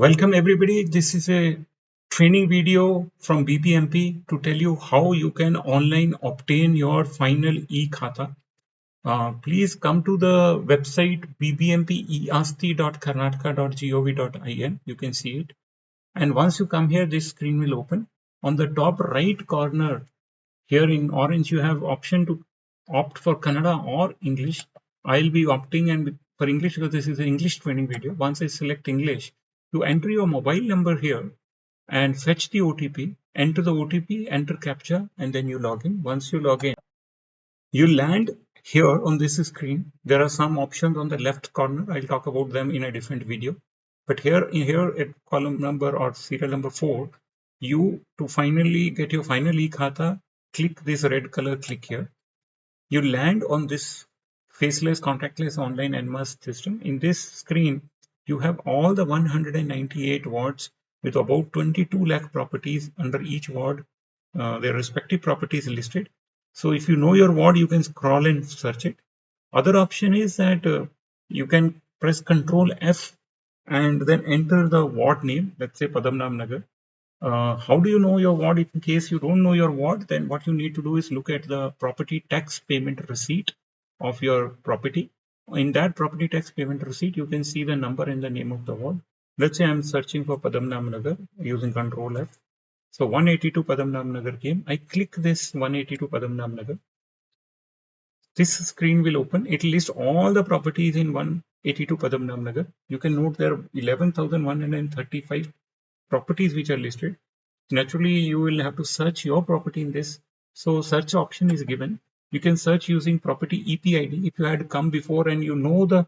Welcome everybody. This is a training video from BBMP to tell you how you can online obtain your final e-Khata. Please come to the website bbmpeasti.karnataka.gov.in. You can see it. And once you come here, this screen will open. On the top right corner here in orange, you have option to opt for Kannada or English. I'll be opting and for English because this is an English training video. Once I select English, you enter your mobile number here and fetch the OTP, enter the OTP, enter CAPTCHA, and then you log in. Once you log in, you land here on this screen. There are some options on the left corner. I'll talk about them in a different video. But here at column number or serial number 4, you to finally get your final e-Khata, click this red color click here. You land on this faceless contactless online NMAS system. In this screen, you have all the 198 wards with about 22 lakh properties under each ward, their respective properties listed. So if you know your ward, you can scroll and search it. Other option is that you can press Control F and then enter the ward name, let's say Padmanabh Nagar. How do you know your ward? In case you don't know your ward, then what you need to do is look at the property tax payment receipt of your property. In that property tax payment receipt, you can see the number and the name of the ward. Let's say I'm searching for Padmanabh Nagar using Control F. So 182 Padmanabh Nagar came. I click this 182 Padmanabh Nagar. This screen will open. It will list all the properties in 182 Padmanabh Nagar. You can note there are 11,135 properties which are listed. Naturally, you will have to search your property in this. So search option is given. You can search using property EPID. If you had come before and you know the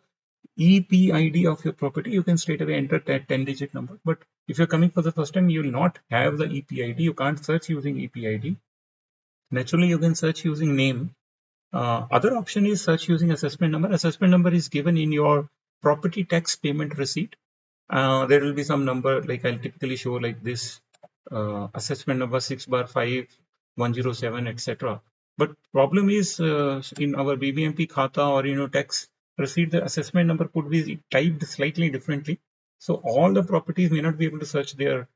EPID of your property, you can straight away enter that 10-digit number. But if you're coming for the first time, you will not have the EPID. You can't search using EPID. Naturally, you can search using name. Other option is search using assessment number. Assessment number is given in your property tax payment receipt. There will be some number, like I'll typically show like this, assessment number 6/5/107, etc. But problem is in our BBMP Khata or tax receipt, the assessment number could be typed slightly differently. So all the properties may not be able to search their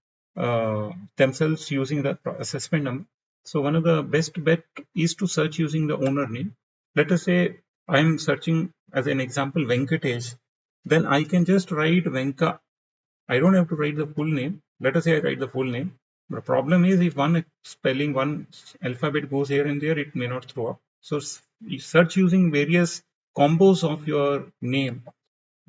themselves using the assessment number. So one of the best bet is to search using the owner name. Let us say I'm searching as an example Venkatesh. Then I can just write Venka. I don't have to write the full name. Let us say I write the full name. The problem is if one spelling, one alphabet goes here and there, it may not throw up. So you search using various combos of your name.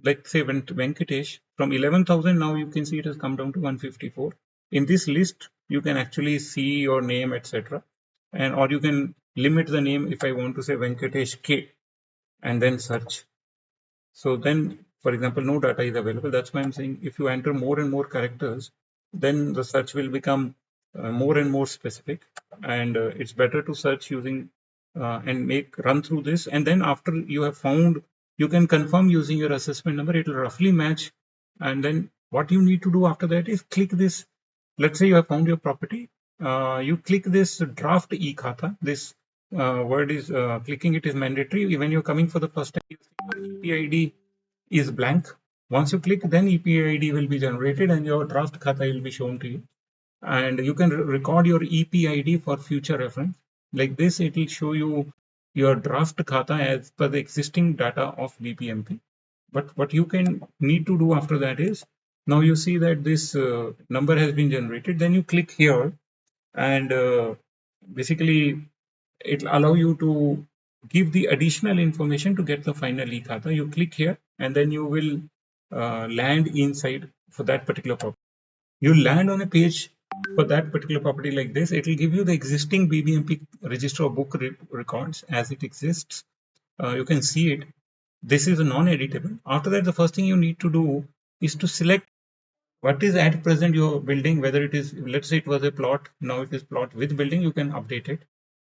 Like say Venkatesh, from 11,000 now you can see it has come down to 154. In this list, you can actually see your name, etc. And or you can limit the name if I want to say Venkatesh K and then search. So then, for example, no data is available. That's why I'm saying if you enter more and more characters, then the search will become more and more specific. And it's better to search using and run through this. And then after you have found, you can confirm using your assessment number. It will roughly match. And then what you need to do after that is click this. Let's say you have found your property. You click this draft e-Khata. This word is clicking it is mandatory. When you're coming for the first time, EPID is blank. Once you click, then EPID will be generated and your draft Khata will be shown to you. And you can record your EPID for future reference. Like this, it will show you your draft Khata as per the existing data of BBMP. But what you can need to do after that is, now you see that this number has been generated. Then you click here and basically it will allow you to give the additional information to get the final e-Khata. You click here and then you will land inside for that particular property. You land on a page for that particular property like this. It will give you the existing BBMP register of book records as it exists. You can see it. This is a non-editable. After that, the first thing you need to do is to select what is at present your building, whether it is, let's say it was a plot, now it is plot with building, you can update it.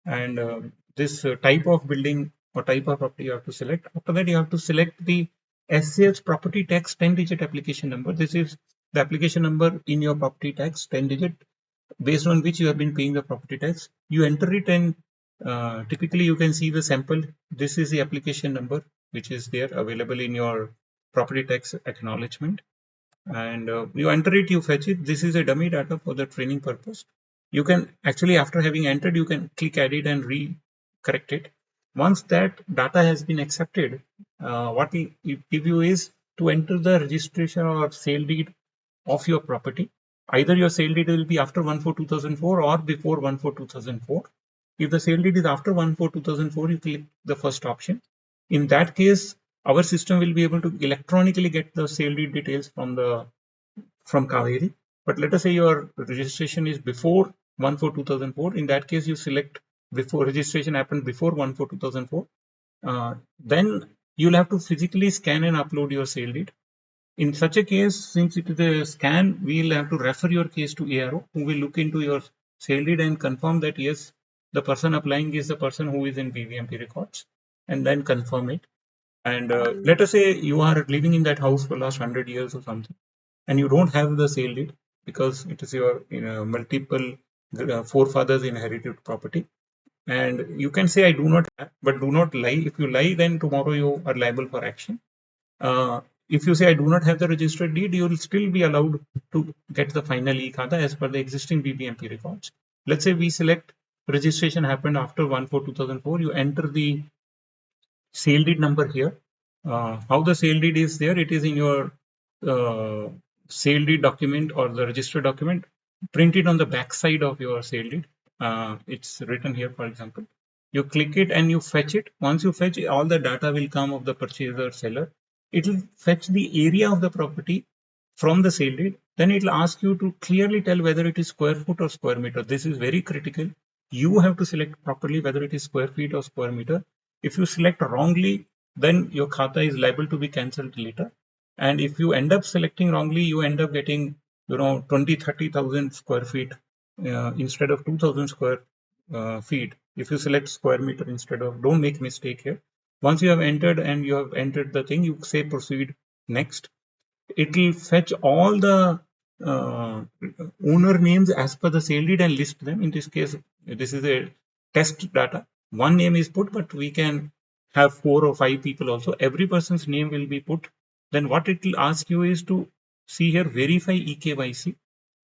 And this type of building or type of property you have to select. After that, you have to select the SCS property tax 10-digit application number. This is the application number in your property tax 10-digit based on which you have been paying the property tax. You enter it and typically you can see the sample. This is the application number which is there available in your property tax acknowledgement. and you enter it, you fetch it. This is a dummy data for the training purpose. You can actually, after having entered, you can click edit and correct it. Once that data has been accepted, what it give you is to enter the registration or sale deed of your property. Either your sale deed will be after 1/4/2004 or before 1/4/2004. If the sale deed is after 1/4/2004, you click the first option. In that case, our system will be able to electronically get the sale deed details from Kaveri. But let us say your registration is before 1/4/2004. In that case, you select before registration happened before 1/4/2004. Then you'll have to physically scan and upload your sale deed. In such a case, since it is a scan, we'll have to refer your case to ARO, who will look into your sale deed and confirm that yes, the person applying is the person who is in BBMP records, and then confirm it. And let us say you are living in that house for last 100 years or something, and you don't have the sale deed because it is your multiple forefathers inherited property. And you can say, I do not have, but do not lie. If you lie, then tomorrow you are liable for action. If you say I do not have the registered deed, you will still be allowed to get the final e-Khata as per the existing BBMP records. Let's say we select registration happened after 1/4/2004. You enter the sale deed number here. How the sale deed is there? It is in your sale deed document or the registered document. Print it on the back side of your sale deed. It's written here, for example. You click it and you fetch it. Once you fetch it, all the data will come of the purchaser seller. It will fetch the area of the property from the sale deed. Then it will ask you to clearly tell whether it is square foot or square meter. This is very critical. You have to select properly whether it is square feet or square meter. If you select wrongly, then your khata is liable to be cancelled later. And if you end up selecting wrongly, you end up getting 20,000-30,000 square feet instead of 2,000 square feet. If you select square meter instead of, don't make mistake here. Once you have entered and you have entered the thing, you say proceed next. It will fetch all the owner names as per the sale deed and list them. In this case, this is a test data. One name is put, but we can have 4 or 5 people also. Every person's name will be put. Then what it will ask you is to see here, verify eKYC.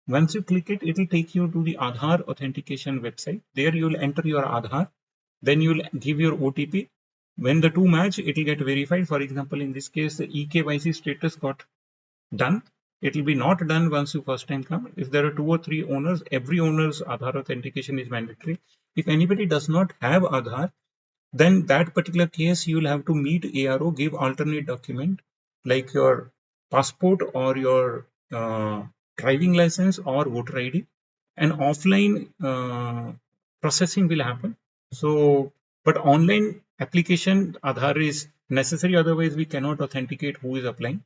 Once you click it, it will take you to the Aadhaar authentication website. There you will enter your Aadhaar. Then you will give your OTP. When the two match, it will get verified. For example, in this case, the eKYC status got done. It will be not done once you first time come. If there are 2 or 3 owners, every owner's Aadhaar authentication is mandatory. If anybody does not have Aadhaar, then that particular case you will have to meet ARO, give alternate document like your passport or your driving license or voter ID, and offline processing will happen. So, but online application Aadhaar is necessary, otherwise we cannot authenticate who is applying.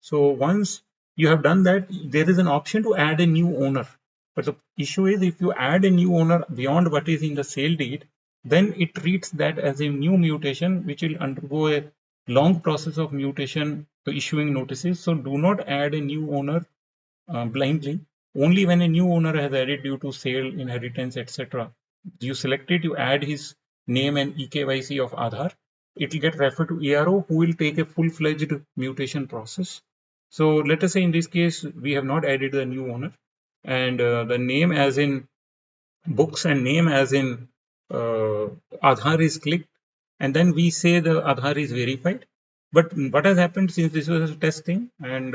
So once you have done that, there is an option to add a new owner. But the issue is, if you add a new owner beyond what is in the sale deed, then it treats that as a new mutation, which will undergo a long process of mutation to issuing notices. So do not add a new owner blindly. Only when a new owner has added due to sale, inheritance, etc., you select it, you add his name and eKYC of Aadhaar. It will get referred to ARO, who will take a full-fledged mutation process. So let us say in this case, we have not added the new owner, and the name as in books and name as in Aadhaar is clicked, and then we say the Aadhaar is verified. But what has happened, since this was a test thing and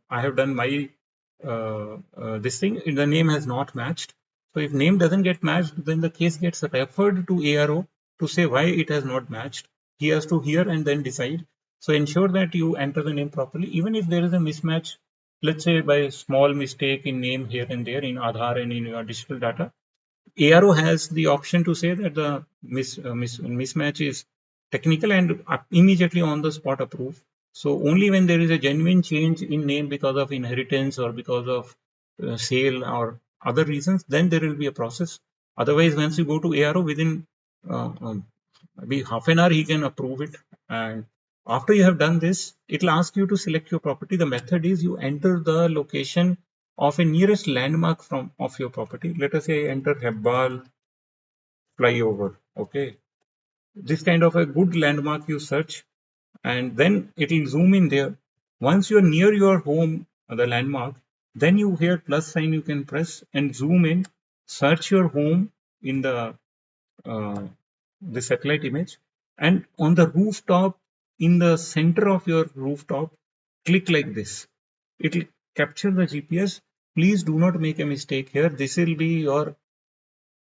I have done my this thing, the name has not matched. So if name doesn't get matched, then the case gets referred to ARO to say why it has not matched. He has to hear and then decide. So ensure that you enter the name properly. Even if there is a mismatch, let's say by small mistake in name here and there in Aadhaar and in your digital data, ARO has the option to say that the mismatch is technical and immediately on the spot approve. So only when there is a genuine change in name because of inheritance or because of sale or other reasons, then there will be a process. Otherwise, once you go to ARO, within maybe half an hour, he can approve it. And after you have done this, it will ask you to select your property. The method is you enter the location of a nearest landmark of your property. Let us say enter Hebbal flyover. Okay, this kind of a good landmark you search, and then it will zoom in there. Once you are near your home, the landmark. Then you hear plus sign, you can press and zoom in, search your home in the satellite image, and on the rooftop, in the center of your rooftop, click like this. It will capture the GPS. Please do not make a mistake here. This will be your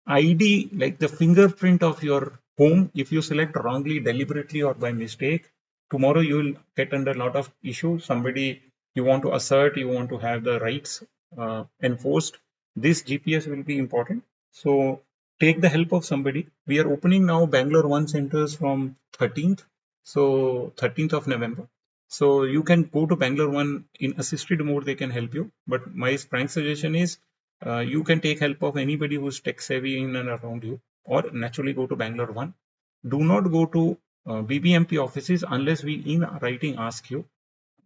ID, like the fingerprint of your home. If you select wrongly, deliberately, or by mistake, tomorrow you will get under a lot of issues. Somebody you want to assert, you want to have the rights enforced. This GPS will be important. So take the help of somebody. We are opening now Bangalore One centers from 13th. So 13th of November. So you can go to Bangalore One in assisted mode. They can help you. But my frank suggestion is you can take help of anybody who's tech savvy in and around you, or naturally go to Bangalore One. Do not go to BBMP offices unless we in writing ask you.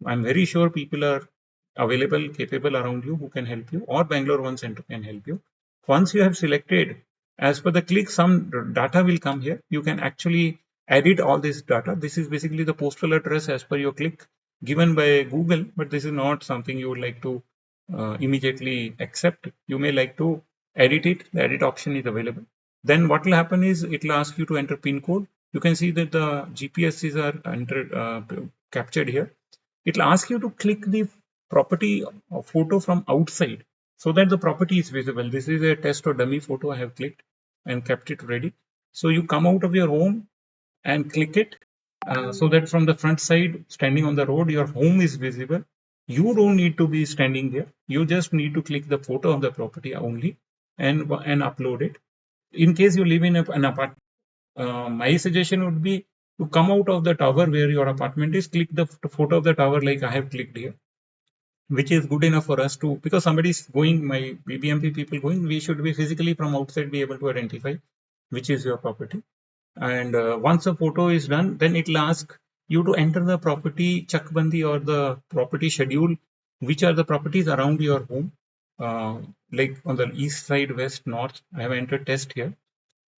I'm very sure people are available, capable around you who can help you, or Bangalore One Center can help you. Once you have selected, as per the click, some data will come here. You can actually edit all this data. This is basically the postal address as per your click given by Google, but this is not something you would like to immediately accept. You may like to edit it. The edit option is available. Then what will happen is it will ask you to enter PIN code. You can see that the GPSs are captured here. It will ask you to click the property photo from outside so that the property is visible. This is a test or dummy photo I have clicked and kept it ready. So you come out of your home and click it so that from the front side, standing on the road, your home is visible. You don't need to be standing there. You just need to click the photo of the property only and upload it. In case you live in an apartment, my suggestion would be to come out of the tower where your apartment is, click the photo of the tower like I have clicked here, which is good enough for us to, because somebody is going, my BBMP people going, we should be physically from outside be able to identify which is your property. And once the photo is done, then it will ask you to enter the property chakbandi or the property schedule, which are the properties around your home, like on the east side, west, north. I have entered test here.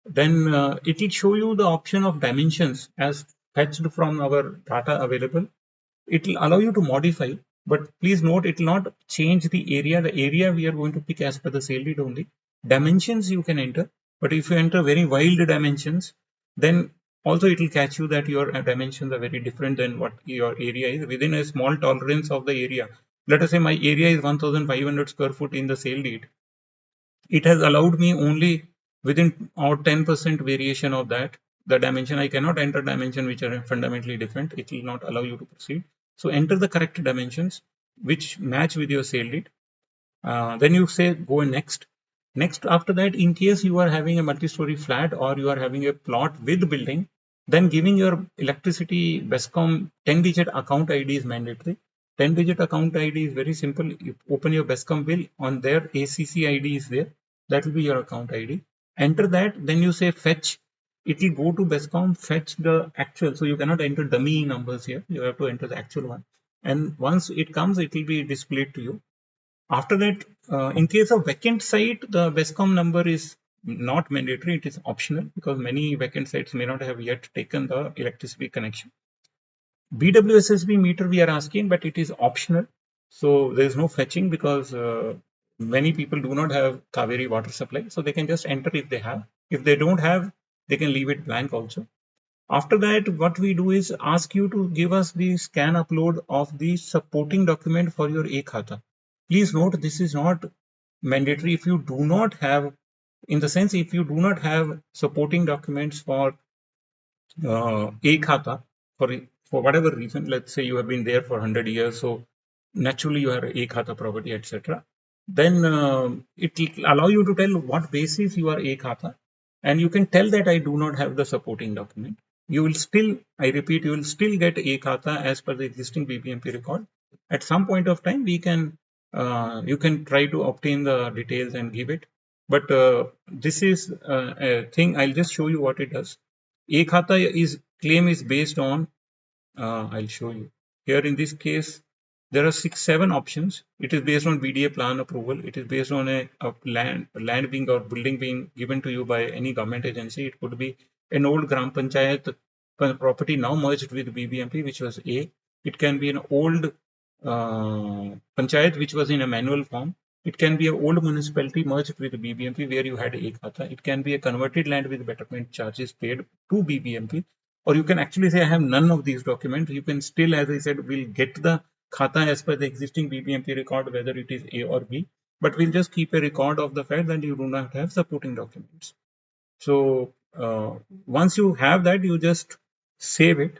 Then it will show you the option of dimensions as fetched from our data available. It will allow you to modify, but please note it will not change the area. The area we are going to pick as per the sale lead only. Dimensions you can enter, but if you enter very wild dimensions, then also it will catch you that your dimensions are very different than what your area is within a small tolerance of the area. Let us say my area is 1500 square foot in the sale deed. It has allowed me only within or 10% variation of that. The dimension, I cannot enter dimension which are fundamentally different. It will not allow you to proceed. So enter the correct dimensions which match with your sale deed. Then you say go next. Next, after that, in case you are having a multi-story flat or you are having a plot with building, then giving your electricity BESCOM 10-digit account ID is mandatory. 10-digit account ID is very simple. You open your BESCOM bill, on there ACC ID is there. That will be your account ID. Enter that, then you say fetch. It will go to BESCOM, fetch the actual. So you cannot enter dummy numbers here. You have to enter the actual one. And once it comes, it will be displayed to you. After that, in case of vacant site, the BESCOM number is not mandatory. It is optional because many vacant sites may not have yet taken the electricity connection. BWSSB meter we are asking, but it is optional. So there is no fetching because many people do not have Kaveri water supply. So they can just enter if they have. If they don't have, they can leave it blank also. After that, what we do is ask you to give us the scan upload of the supporting document for your e-Khata. Please note, this is not mandatory if you do not have, in the sense, if you do not have supporting documents for e-Khata, for whatever reason, let's say you have been there for 100 years, so naturally you have e-Khata property, etc. Then it will allow you to tell what basis you are e-Khata, and you can tell that I do not have the supporting document. You will still, I repeat, you will still get e-Khata as per the existing BBMP record. At some point of time, we can you can try to obtain the details and give it. But this is a thing. I'll just show you what it does. E-Khata is claim is based on. I'll show you here. In this case, there are 6-7 options. It is based on BDA plan approval. It is based on a land being or building being given to you by any government agency. It could be an old Gram Panchayat property now merged with BBMP, which was A. It can be an old panchayat which was in a manual form. It can be an old municipality merged with BBMP where you had a khata. It can be a converted land with betterment charges paid to BBMP. Or you can actually say, I have none of these documents. You can still, as I said, will get the khata as per the existing BBMP record, whether it is A or B. But we'll just keep a record of the fact that you do not have supporting documents. So once you have that, you just save it.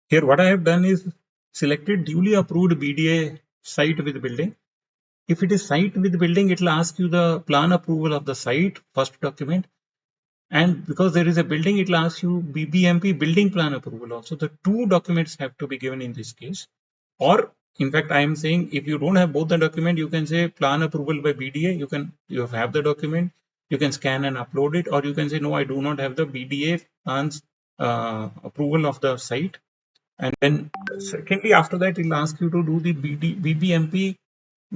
Here, what I have done is selected duly approved BDA site with building. If it is site with building, it will ask you the plan approval of the site, first document. And because there is a building, it will ask you BBMP building plan approval also. The two documents have to be given in this case. Or in fact, I am saying if you don't have both the document, you can say plan approval by BDA. You have the document, you can scan and upload it, or you can say no, I do not have the BDA plans approval of the site. And then secondly, after that, it will ask you to do the BBMP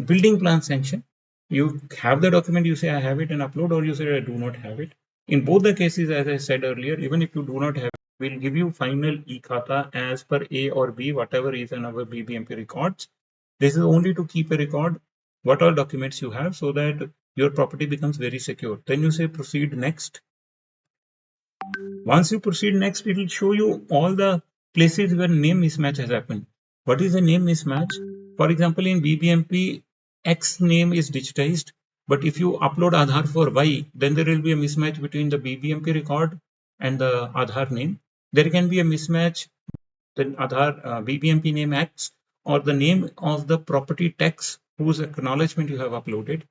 building plan sanction. You have the document, you say I have it and upload, or you say I do not have it. In both the cases, as I said earlier, even if you do not have it, we'll give you final e-khata as per A or B, whatever is in our BBMP records. This is only to keep a record what all documents you have so that your property becomes very secure. Then you say proceed next. Once you proceed next, it will show you all the places where name mismatch has happened. What is a name mismatch? For example, in BBMP, X name is digitized, but if you upload Aadhaar for Y, then there will be a mismatch between the BBMP record and the Aadhaar name. There can be a mismatch, the Aadhaar BBMP name X or the name of the property tax whose acknowledgement you have uploaded.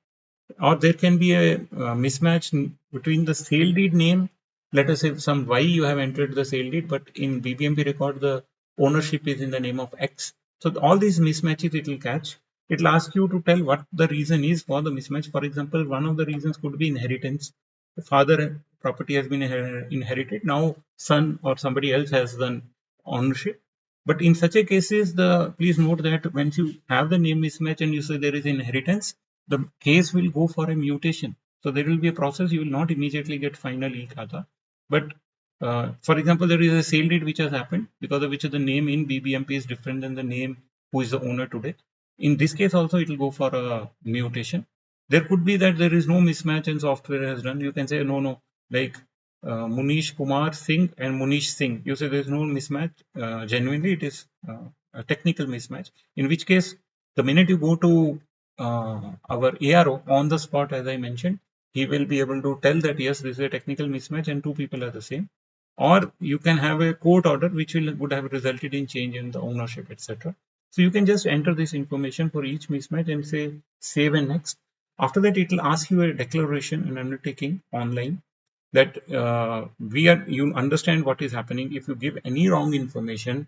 Or there can be a mismatch between the sale deed name. Let us say some Y you have entered the sale deed, but in BBMP record the ownership is in the name of X. So all these mismatches it will catch. It will ask you to tell what the reason is for the mismatch. For example, one of the reasons could be inheritance. The father property has been inherited. Now son or somebody else has done ownership. But in such a cases, please note that once you have the name mismatch and you say there is inheritance, the case will go for a mutation. So there will be a process. You will not immediately get final e-khata. But for example, there is a sale deed which has happened because of which the name in BBMP is different than the name who is the owner today. In this case also, it will go for a mutation. There could be that there is no mismatch and software has done. You can say, no, like Munish Kumar Singh and Munish Singh. You say there is no mismatch. Genuinely, it is a technical mismatch. In which case, the minute you go to our ARO on the spot, as I mentioned, he will be able to tell that yes, this is a technical mismatch and two people are the same. Or you can have a court order which would have resulted in change in the ownership, etc. So you can just enter this information for each mismatch and say save and next. After that, it will ask you a declaration and undertaking online that you understand what is happening. If you give any wrong information,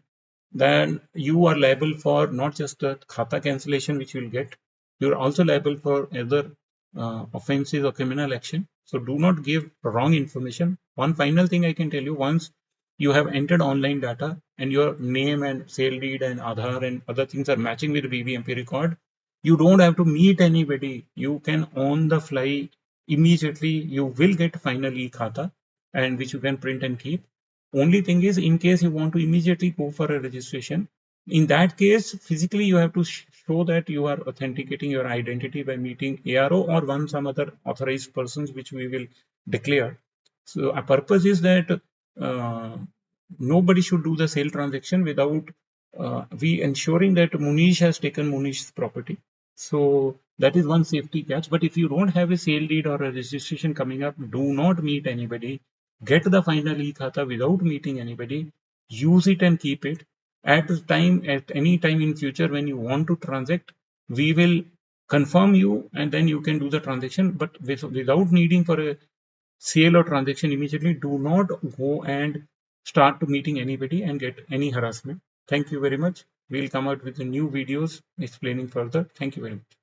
then you are liable for not just the khata cancellation which you will get, you are also liable for other offenses or criminal action. So do not give wrong information. One final thing I can tell you, once you have entered online data and your name and sale deed and Aadhaar and other things are matching with BBMP record, you don't have to meet anybody. You can on the fly immediately, you will get final e-khata and which you can print and keep. Only thing is, in case you want to immediately go for a registration, in that case, physically you have to show that you are authenticating your identity by meeting ARO or some other authorized persons which we will declare. So our purpose is that nobody should do the sale transaction without we ensuring that Munish has taken Munish's property. So that is one safety catch. But if you don't have a sale deed or a registration coming up, do not meet anybody. Get the final e-khata without meeting anybody. Use it and keep it. At any time in future when you want to transact, we will confirm you and then you can do the transaction. But without needing for a sale or transaction immediately, do not go and start to meeting anybody and get any harassment. Thank you very much. We'll come out with the new videos explaining further. Thank you very much.